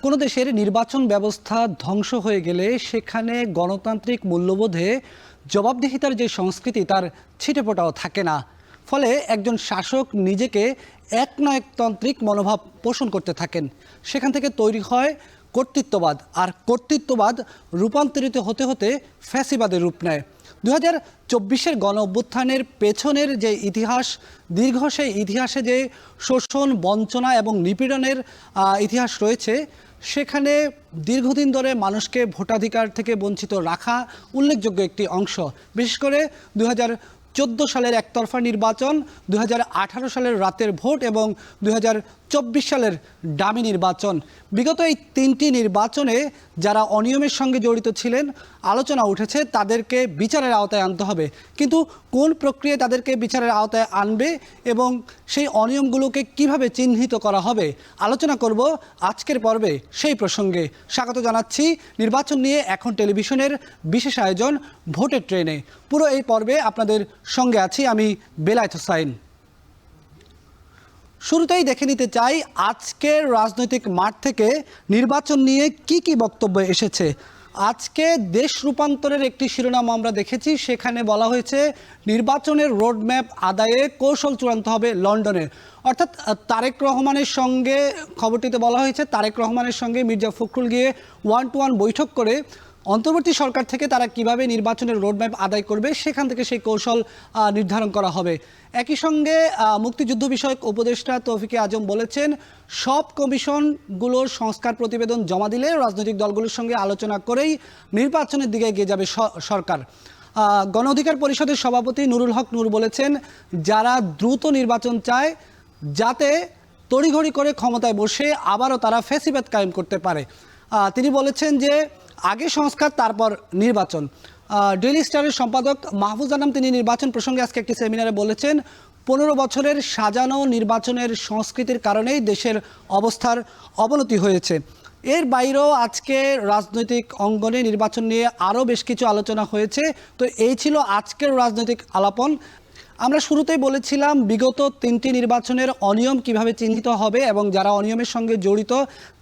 কোনো দেশের নির্বাচন ব্যবস্থা ধ্বংস হয়ে গেলে সেখানে গণতান্ত্রিক মূল্যবোধে জবাবদিহিতার যে সংস্কৃতি তার ছিটেফোঁটাও থাকে না। ফলে একজন শাসক নিজেকে একনায়কতান্ত্রিক মনোভাব পোষণ করতে থাকেন। সেখান থেকে তৈরি হয় কর্তৃত্ববাদ, আর কর্তৃত্ববাদ রূপান্তরিত হতে হতে ফ্যাসিবাদের রূপ নেয়। 2024-এর গণ অভ্যুত্থানের পেছনের যে ইতিহাস, দীর্ঘ সেই ইতিহাসে যে শোষণ, বঞ্চনা এবং নিপীড়নের ইতিহাস রয়েছে, সেখানে দীর্ঘদিন ধরে মানুষকে ভোটাধিকার থেকে বঞ্চিত রাখা উল্লেখযোগ্য একটি অংশ। বিশেষ করে 2014 সালের একতরফা নির্বাচন, 2018 সালের রাতের ভোট এবং 2024 সালের ডামি নির্বাচন। বিগত এই তিনটি নির্বাচনে যারা অনিয়মের সঙ্গে জড়িত ছিলেন, আলোচনা উঠেছে তাদেরকে বিচারের আওতায় আনতে হবে। কিন্তু কোন প্রক্রিয়ায় তাদেরকে বিচারের আওতায় আনবে এবং সেই অনিয়মগুলোকে কিভাবে চিহ্নিত করা হবে, আলোচনা করব আজকের পর্বে সেই প্রসঙ্গে। স্বাগত জানাচ্ছি নির্বাচন নিয়ে এখন টেলিভিশনের বিশেষ আয়োজন ভোটের ট্রেনে। পুরো এই পর্বে আপনাদের সঙ্গে আছি আমি বেলায়েত হোসাইন। শুরুতেই দেখে নিতে চাই আজকের রাজনৈতিক মাঠ থেকে নির্বাচন নিয়ে কি কি বক্তব্য এসেছে। আজকে দেশ রূপান্তরের একটি শিরোনাম আমরা দেখেছি, সেখানে বলা হয়েছে নির্বাচনের রোডম্যাপ আদায়ে কৌশল চূড়ান্ত হবে লন্ডনে। অর্থাৎ তারেক রহমানের সঙ্গে, খবরটিতে বলা হয়েছে তারেক রহমানের সঙ্গে মির্জা ফখরুল গিয়ে 1-to-1 বৈঠক করে অন্তর্বর্তী সরকার থেকে তারা কিভাবে নির্বাচনের রোডম্যাপ আদায় করবে সেখান থেকে সেই কৌশল নির্ধারণ করা হবে। একই সঙ্গে মুক্তিযুদ্ধ বিষয়ক উপদেষ্টা তৌফিক আজম বলেছেন সব কমিশনগুলোর সংস্কার প্রতিবেদন জমা দিলে রাজনৈতিক দলগুলোর সঙ্গে আলোচনা করেই নির্বাচনের দিকে এগিয়ে যাবে সরকার। গণ অধিকার পরিষদের সভাপতি নুরুল হক নূর বলেছেন যারা দ্রুত নির্বাচন চায় যাতে তড়িঘড়ি করে ক্ষমতায় বসে আবারও তারা ফ্যাসিবাদ কায়েম করতে পারে। তিনি বলেছেন যে আগে সংস্কার তারপর নির্বাচন। ডেইলি স্টারের সম্পাদক মাহফুজ আনাম তিনি নির্বাচন প্রসঙ্গে আজকে একটি সেমিনারে বলেছেন 15 বছরের সাজানো নির্বাচনের সংস্কৃতির কারণেই দেশের অবস্থার অবনতি হয়েছে। এর বাইরেও আজকে রাজনৈতিক অঙ্গনে নির্বাচন নিয়ে আরও বেশ কিছু আলোচনা হয়েছে। তো এই ছিল আজকের রাজনৈতিক আলাপন। আমরা শুরুতেই বলেছিলাম বিগত তিনটি নির্বাচনের অনিয়ম কিভাবে চিহ্নিত হবে এবং যারা অনিয়মের সঙ্গে জড়িত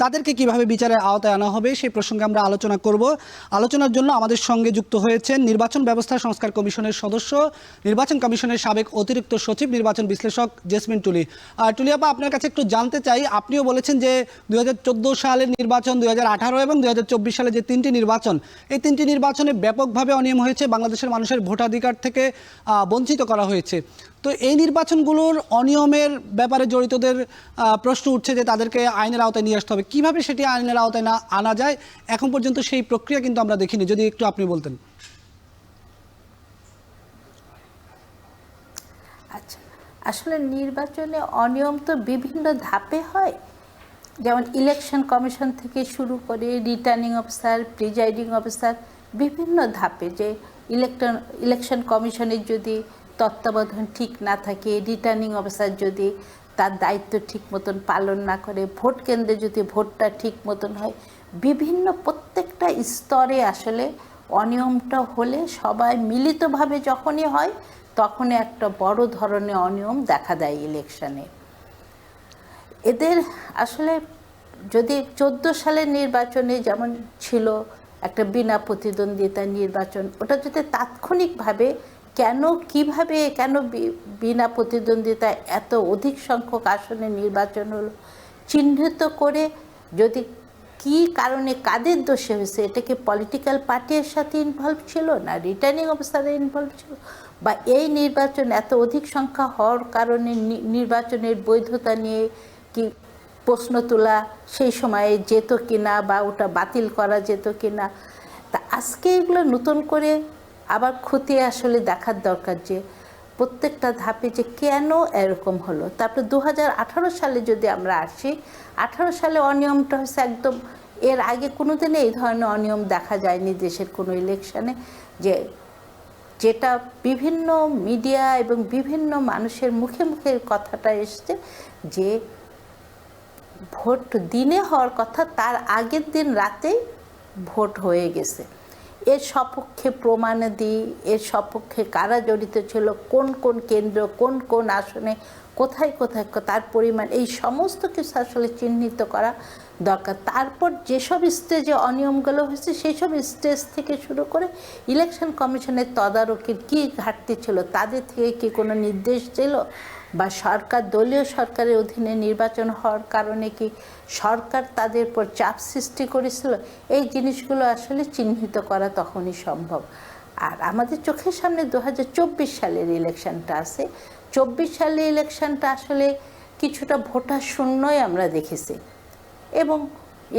তাদেরকে কিভাবে বিচারের আওতায় আনা হবে সেই প্রসঙ্গে আমরা আলোচনা করব। আলোচনার জন্য আমাদের সঙ্গে যুক্ত হয়েছেন নির্বাচন ব্যবস্থা সংস্কার কমিশনের সদস্য, নির্বাচন কমিশনের সাবেক অতিরিক্ত সচিব, নির্বাচন বিশ্লেষক জেসমিন টুলি। টুলি আপা, আপনার কাছে একটু জানতে চাই, আপনিও বলেছেন যে 2014 সালের নির্বাচন, 2018 এবং 2024 সালে যে তিনটি নির্বাচন, এই তিনটি নির্বাচনে ব্যাপকভাবে অনিয়ম হয়েছে, বাংলাদেশের মানুষের ভোটাধিকার থেকে বঞ্চিত করা হয়েছে। তো এই নির্বাচনগুলোর অনিয়মের ব্যাপারে জড়িতদের প্রশ্ন উঠছে যে তাদেরকে আইনের আওতায় নিয়ে আসতে হবে। কিভাবে সেটি আইনের আওতায় না আনা যায় এখন পর্যন্ত সেই প্রক্রিয়া কিন্তু আমরা দেখিনি, যদি একটু আপনি বলতেন। আচ্ছা, আসলে নির্বাচনে অনিয়ম তো বিভিন্ন ধাপে হয়, যেমন ইলেকশন কমিশন থেকে শুরু করে রিটার্নিং অফিসার, প্রিজাইডিং অফিসার, বিভিন্ন ধাপে যে ইলেকশন কমিশনের যদি তত্ত্বাবধান ঠিক না থাকে, রিটার্নিং অফিসার যদি তার দায়িত্ব ঠিক মতন পালন না করে, ভোট কেন্দ্রে যদি ভোটটা ঠিক মতন হয়, বিভিন্ন প্রত্যেকটা স্তরে আসলে অনিয়মটা হলে সবাই মিলিতভাবে যখনই হয় তখনই একটা বড় ধরনের অনিয়ম দেখা দেয় ইলেকশনে। এদের আসলে যদি 14 সালের নির্বাচনে যেমন ছিল একটা বিনা প্রতিদ্বন্দ্বিতার নির্বাচন, ওটা যদি তাৎক্ষণিকভাবে কেন বিনা প্রতিদ্বন্দ্বিতায় এত অধিক সংখ্যক আসনে নির্বাচন হলো চিহ্নিত করে, যদি কি কারণে কাদের দোষে হয়েছে, এটাকে পলিটিক্যাল পার্টির সাথে ইনভলভ ছিল না রিটার্নিং অফিসারের ইনভলভ ছিল, বা এই নির্বাচন এত অধিক সংখ্যা হওয়ার কারণে নির্বাচনের বৈধতা নিয়ে কি প্রশ্ন তোলা সেই সময়ে যেত কিনা বা ওটা বাতিল করা যেত কিনা। তা আজকে এগুলো নতুন করে আবার খতিয়ে আসলে দেখার দরকার যে প্রত্যেকটা ধাপে যে কেন এরকম হলো। তারপরে 2018 সালে যদি আমরা আসি, 18 সালে অনিয়মটা হচ্ছে একদম, এর আগে কোনোদিনই এই ধরনের অনিয়ম দেখা যায়নি দেশের কোনো ইলেকশনে, যেটা বিভিন্ন মিডিয়া এবং বিভিন্ন মানুষের মুখে মুখে কথাটা এসছে যে ভোট দিনে হওয়ার কথা তার আগের দিন রাতেই ভোট হয়ে গেছে। এর সপক্ষে প্রমাণাদি, এর সপক্ষে কারা জড়িত ছিল, কোন কোন কেন্দ্র, কোন কোন আসনে কোথায় কোথায় তার পরিমাণ, এই সমস্ত কিছু আসলে চিহ্নিত করা দরকার। তারপর যেসব স্টেজে অনিয়মগুলো হয়েছে সেই সব স্টেজ থেকে শুরু করে ইলেকশন কমিশনের তদারকির কী ঘাটতি ছিল, তাদের থেকে কি কোনো নির্দেশ ছিল, বা সরকার দলীয় সরকারের অধীনে নির্বাচন হওয়ার কারণে কি সরকার তাদের উপর চাপ সৃষ্টি করেছিল, এই জিনিসগুলো আসলে চিহ্নিত করা তখনই সম্ভব। আর আমাদের চোখের সামনে 2024 সালের ইলেকশনটা আছে। 24 সালের ইলেকশনটা আসলে কিছুটা ভোটার শূন্যই আমরা দেখেছি, এবং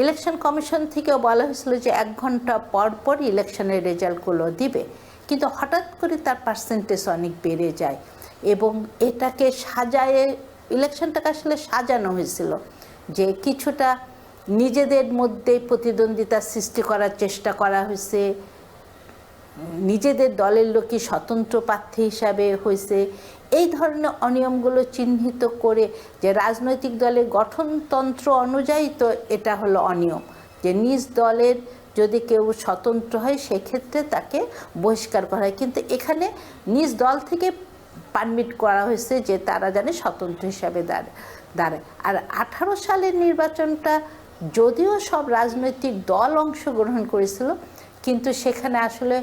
ইলেকশন কমিশন থেকেও বলা হয়েছিল যে 1 ঘন্টা পর পর ইলেকশনের রেজাল্টগুলো দিবে, কিন্তু হঠাৎ করে তার পার্সেন্টেজ অনেক বেড়ে যায়, এবং এটাকে সাজায়ে ইলেকশনটাকে আসলে সাজানো হয়েছিল যে কিছুটা নিজেদের মধ্যে প্রতিদ্বন্দ্বিতা সৃষ্টি করার চেষ্টা করা হয়েছে, নিজেদের দলের লোকই স্বতন্ত্র প্রার্থী হিসাবে হয়েছে, এই ধরনের অনিয়মগুলো চিহ্নিত করে যে রাজনৈতিক দলের গঠনতন্ত্র অনুযায়ী তো এটা হলো অনিয়ম, যে নিজ দলের যদি কেউ স্বতন্ত্র হয় সেক্ষেত্রে তাকে বহিষ্কার করা হয়, কিন্তু এখানে নিজ দল থেকে পারমিট করা হয়েছে যে তারা জানে স্বতন্ত্র হিসাবে দাঁড়ায়। আর 18 সালের নির্বাচনটা যদিও সব রাজনৈতিক দল অংশগ্রহণ করেছিল, কিন্তু সেখানে আসলে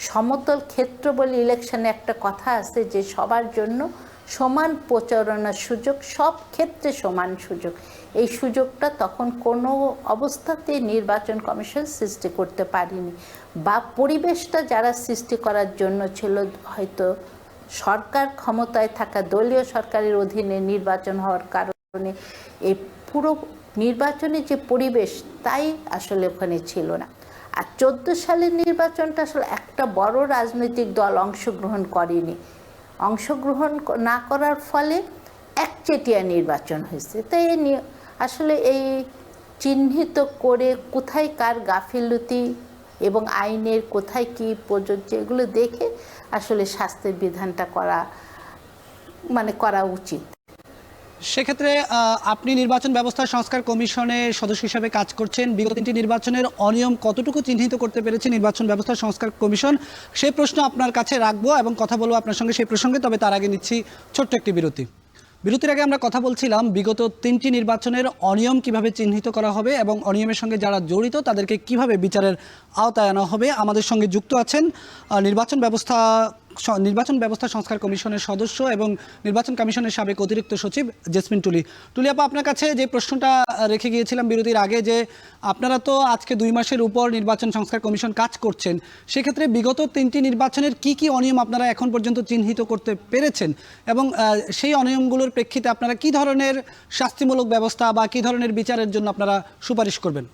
সমতল ক্ষেত্র বলে ইলেকশনে একটা কথা আছে যে সবার জন্য সমান প্রচারণার সুযোগ, সব ক্ষেত্রে সমান সুযোগ, এই সুযোগটা তখন কোনো অবস্থাতে নির্বাচন কমিশন সৃষ্টি করতে পারেনি, বা পরিবেশটা যারা সৃষ্টি করার জন্য ছিল, হয়তো সরকার ক্ষমতায় থাকা দলীয় সরকারের অধীনে নির্বাচন হওয়ার কারণে এই পুরো নির্বাচনের যে পরিবেশ তাই আসলে ওখানে ছিল না। আর 14 সালের নির্বাচনটা আসলে একটা বড় রাজনৈতিক দল অংশগ্রহণ করেনি, অংশগ্রহণ না করার ফলে একচেটিয়া নির্বাচন হয়েছে। তাই আসলে এই চিহ্নিত করে কোথায় কার গাফিলতি এবং আইনের কোথায় কি প্রযোজ্য এগুলো দেখে আসলে শাস্তির বিধানটা করা উচিত। সেক্ষেত্রে আপনি নির্বাচন ব্যবস্থা সংস্কার কমিশনের সদস্য হিসাবে কাজ করছেন, বিগত 3টি নির্বাচনের অনিয়ম কতটুকু চিহ্নিত করতে পেরেছে নির্বাচন ব্যবস্থা সংস্কার কমিশন, সেই প্রশ্ন আপনার কাছে রাখবো এবং কথা বলবো আপনার সঙ্গে সেই প্রসঙ্গে। তবে তার আগে নিচ্ছি ছোট্ট একটি বিরতির আগে আমরা কথা বলছিলাম বিগত 3টি নির্বাচনের অনিয়ম কিভাবে চিহ্নিত করা হবে এবং অনিয়মের সঙ্গে যারা জড়িত তাদেরকে কিভাবে বিচারের আওতায় আনা হবে। আমাদের সঙ্গে যুক্ত আছেন নির্বাচন ব্যবস্থা সংস্কার কমিশনের সদস্য এবং নির্বাচন কমিশনের সাবেক অতিরিক্ত সচিব জেসমিন টুলি। টুলি আপা, আপনার কাছে যে প্রশ্নটা রেখে গিয়েছিলাম বিরতির আগে, যে আপনারা তো আজকে 2 মাসের উপর নির্বাচন সংস্কার কমিশন কাজ করছেন, সেক্ষেত্রে বিগত 3টি নির্বাচনের কি অনিয়ম আপনারা এখন পর্যন্ত চিহ্নিত করতে পেরেছেন এবং সেই অনিয়মগুলোর প্রেক্ষিতে আপনারা কি ধরনের শাস্তিমূলক ব্যবস্থা বা কি ধরনের বিচারের জন্য আপনারা সুপারিশ করবেন?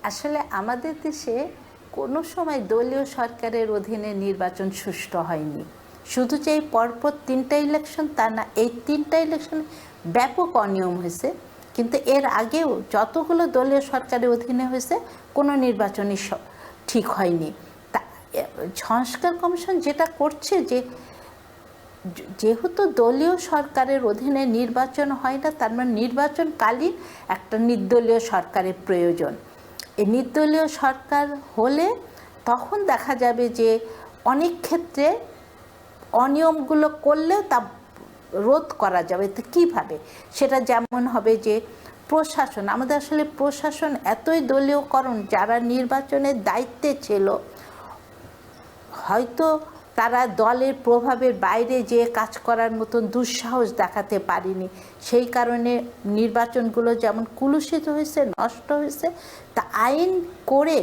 আসলে আমাদের দেশে কোনো সময় দলীয় সরকারের অধীনে নির্বাচন সুষ্ঠু হয়নি। শুধু যে এই পরপর 3টা ইলেকশন তা না, এই 3টা ইলেকশনে ব্যাপক অনিয়ম হয়েছে, কিন্তু এর আগেও যতগুলো দলীয় সরকারের অধীনে হয়েছে কোনো নির্বাচনই ঠিক হয়নি। তা সংস্কার কমিশন যেটা করছে যে যেহেতু দলীয় সরকারের অধীনে নির্বাচন হয় না, তার মানে নির্বাচনকালীন একটা নির্দলীয় সরকারের প্রয়োজন। এই নির্দলীয় সরকার হলে তখন দেখা যাবে যে অনেক ক্ষেত্রে অনিয়মগুলো করলেও তা রোধ করা যাবে। তো কীভাবে সেটা যেমন হবে যে প্রশাসন, আমাদের আসলে প্রশাসন এতই দলীয়করণ, যারা নির্বাচনের দায়িত্বে ছিল হয়তো তারা দলের প্রভাবের বাইরে যে কাজ করার মতন দুঃসাহস দেখাতে পারেনি, সেই কারণে নির্বাচনগুলো যেমন কুলুষিত হয়েছে, নষ্ট হয়েছে। তা আইন করে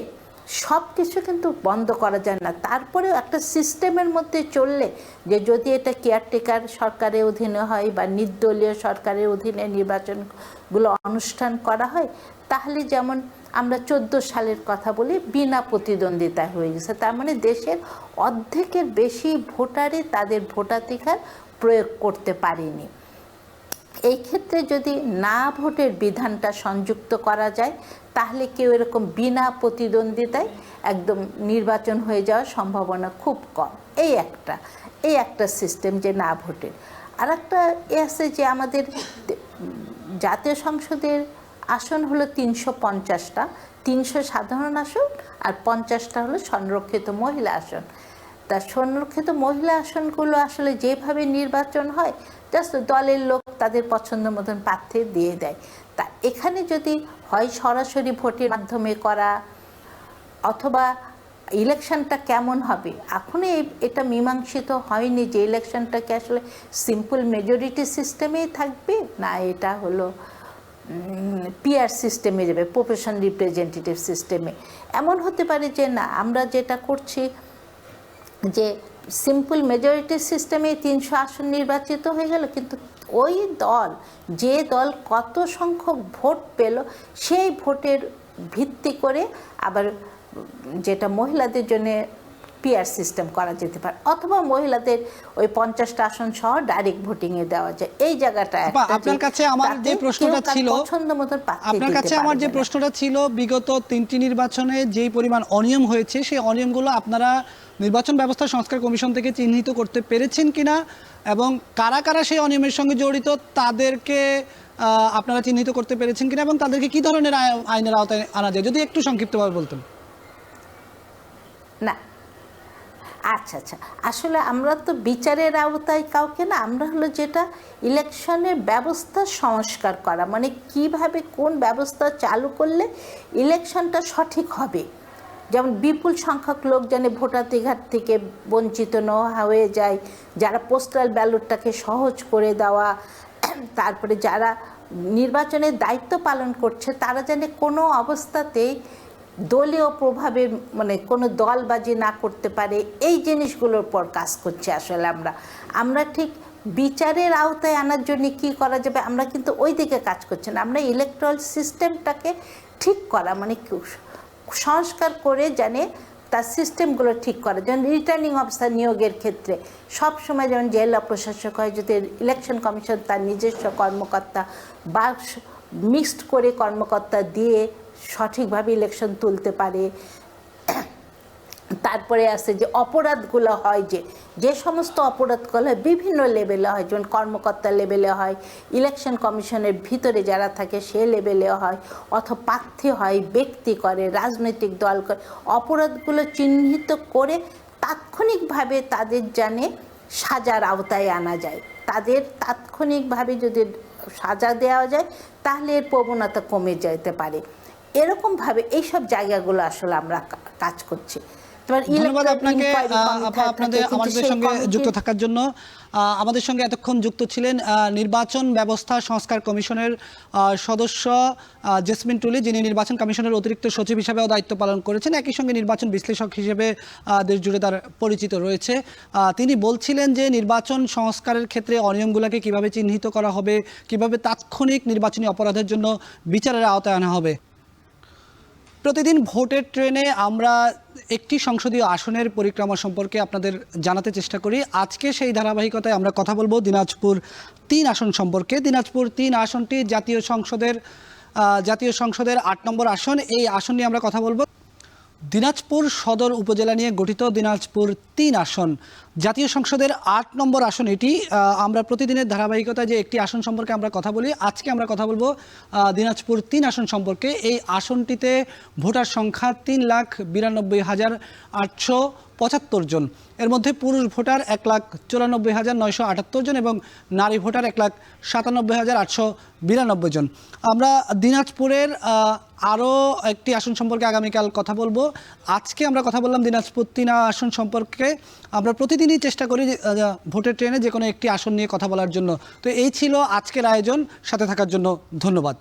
সব কিছু কিন্তু বন্ধ করা যায় না, তারপরেও একটা সিস্টেমের মধ্যে চললে, যে যদি এটা কেয়ারটেকার সরকারের অধীনে হয় বা নির্দলীয় সরকারের অধীনে নির্বাচনগুলো অনুষ্ঠান করা হয়, তাহলে যেমন আমরা 14 সালের কথা বলি, বিনা প্রতিদ্বন্দ্বিতায় হয়ে গেছে। তার মানে দেশের অর্ধেকের বেশি ভোটারই তাদের ভোটাধিকার প্রয়োগ করতে পারেনি। এই ক্ষেত্রে যদি না ভোটের বিধানটা সংযুক্ত করা যায়, তাহলে কেউ এরকম বিনা প্রতিদ্বন্দ্বিতায় একদম নির্বাচন হয়ে যাওয়ার সম্ভাবনা খুব কম। এই একটা সিস্টেম যে না ভোটের। আর একটা আছে যে আমাদের জাতীয় সংসদের আসন হলো 350টা, 300 সাধারণ আসন আর 50টা হলো সংরক্ষিত মহিলা আসন। তা সংরক্ষিত মহিলা আসনগুলো আসলে যেভাবে নির্বাচন হয় জাস্ট দলের লোক তাদের পছন্দ মতন প্রার্থী দিয়ে দেয়। তা এখানে যদি হয় সরাসরি ভোটের মাধ্যমে করা, অথবা ইলেকশনটা কেমন হবে এখনও এটা মীমাংসিত হয়নি যে ইলেকশনটাকে আসলে সিম্পল মেজরিটি সিস্টেমেই থাকবে না এটা হলো পিআর সিস্টেমে যাবে, প্রফেশন রিপ্রেজেন্টেটিভ সিস্টেমে। এমন হতে পারে যে না, আমরা যেটা করছি যে সিম্পল মেজরিটি সিস্টেমে 300 আসন নির্বাচিত হয়ে গেল, কিন্তু ওই দল যে দল কত সংখ্যক ভোট পেল সেই ভোটের ভিত্তি করে আবার যেটা মহিলাদের জন্য পিআর সিস্টেম করা যেতে পারে, অথবা মহিলাদের ওই 50টা আসন সহ ডাইরেক্ট ভোটিংয়ে দেওয়া যায়। এই জায়গাটা আপনার কাছে আমার যে প্রশ্নটা ছিল, আপনার কাছে আমার যে প্রশ্নটা ছিল, বিগত 3টি নির্বাচনে যেই পরিমাণ অনিয়ম হয়েছে সেই অনিয়মগুলো আপনারা নির্বাচন ব্যবস্থা সংস্কার কমিশন থেকে চিহ্নিত করতে পেরেছেন কিনা, এবং কারা কারা সেই অনিয়মের সঙ্গে জড়িত তাদেরকে আপনারা চিহ্নিত করতে পেরেছেন কিনা, এবং তাদেরকে কি ধরনের আইনের আওতায় আনা যায়, যদি একটু সংক্ষিপ্তভাবে বলতেন। না, আচ্ছা, আসলে আমরা তো বিচারের আওতায় কাউকে না, আমরা হলো যেটা ইলেকশনের ব্যবস্থা সংস্কার করা, মানে কিভাবে কোন ব্যবস্থা চালু করলে ইলেকশনটা সঠিক হবে। যেমন বিপুল সংখ্যক লোক যেন ভোটাধিকার থেকে বঞ্চিত না হয়ে যায়, যারা পোস্টাল ব্যালটটাকে সহজ করে দেওয়া, তারপরে যারা নির্বাচনের দায়িত্ব পালন করছে তারা যেন কোনো অবস্থাতেই দলীয় প্রভাবের মানে কোনো দলবাজি না করতে পারে, এই জিনিসগুলোর পর কাজ করছে। আসলে আমরা ঠিক বিচারের আওতায় আনার জন্য কি করা যাবে আমরা কিন্তু ওই দিকে কাজ করছি না, আমরা ইলেকট্রাল সিস্টেমটাকে ঠিক করা, মানে সংস্কার করে জানে তার সিস্টেমগুলো ঠিক করা। যেমন রিটার্নিং অফিসার নিয়োগের ক্ষেত্রে সবসময় যেমন জেলা প্রশাসক হয়, যদি ইলেকশন কমিশন তার নিজস্ব কর্মকর্তা বা মিক্সড করে কর্মকর্তা দিয়ে সঠিকভাবে ইলেকশন তুলতে পারে। তারপরে আছে যে অপরাধগুলো হয়, যে সমস্ত অপরাধগুলো বিভিন্ন লেভেলে হয়, যেমন কর্মকর্তা লেভেলে হয়, ইলেকশন কমিশনের ভিতরে যারা থাকে সে লেভেলে হয়, অথবা প্রার্থী হয়, ব্যক্তি করে, রাজনৈতিক দল করে, অপরাধগুলো চিহ্নিত করে তাৎক্ষণিকভাবে তাদের জানে সাজার আওতায় আনা যায়। তাদের তাৎক্ষণিকভাবে যদি সাজা দেওয়া যায় তাহলে এর প্রবণতা কমে যেতে পারে। এরকমভাবে এইসব জায়গাগুলো আসলে আমরা কাজ করছি। ধন্যবাদ আপনাকে আমাদের সঙ্গে যুক্ত থাকার জন্য। আমাদের সঙ্গে এতক্ষণ যুক্ত ছিলেন নির্বাচন ব্যবস্থা সংস্কার কমিশনের সদস্য জেসমিন টুলি, যিনি নির্বাচন কমিশনের অতিরিক্ত সচিব হিসেবেও দায়িত্ব পালন করেছেন, একই সঙ্গে নির্বাচন বিশ্লেষক হিসেবে দেশ জুড়ে তার পরিচিত রয়েছে। তিনি বলছিলেন যে নির্বাচন সংস্কারের ক্ষেত্রে অনিয়মগুলোকে কিভাবে চিহ্নিত করা হবে, কিভাবে তাৎক্ষণিক নির্বাচনী অপরাধের জন্য বিচারের আওতায় আনা হবে। প্রতিদিন ভোটের ট্রেনে আমরা একটি সংসদীয় আসনের পরিক্রমা সম্পর্কে আপনাদের জানাতে চেষ্টা করি। আজকে সেই ধারাবাহিকতায় আমরা কথা বলবো দিনাজপুর 3 আসন সম্পর্কে। দিনাজপুর 3 আসনটি জাতীয় সংসদের 8 নম্বর আসন। এই আসন নিয়ে আমরা কথা বলবো। দিনাজপুর সদর উপজেলা নিয়ে গঠিত দিনাজপুর 3 আসন, জাতীয় সংসদের 8 নম্বর আসন এটি। আমরা প্রতিদিনের ধারাবাহিকতায় যে একটি আসন সম্পর্কে আমরা কথা বলি, আজকে আমরা কথা বলবো দিনাজপুর 3 আসন সম্পর্কে। এই আসনটিতে ভোটার সংখ্যা 3,92,875 জন। এর মধ্যে পুরুষ ভোটার 1,94,978 জন এবং নারী ভোটার 1,97,892 জন। আমরা দিনাজপুরের আরও একটি আসন সম্পর্কে আগামীকাল কথা বলবো। আজকে আমরা কথা বললাম দিনাজপুর 3 আসন সম্পর্কে। আমরা প্রতিদিনই চেষ্টা করি ভোটের ট্রেনে যে কোনো একটি আসন নিয়ে কথা বলার জন্য। তো এই ছিল আজকের আয়োজন, সাথে থাকার জন্য ধন্যবাদ।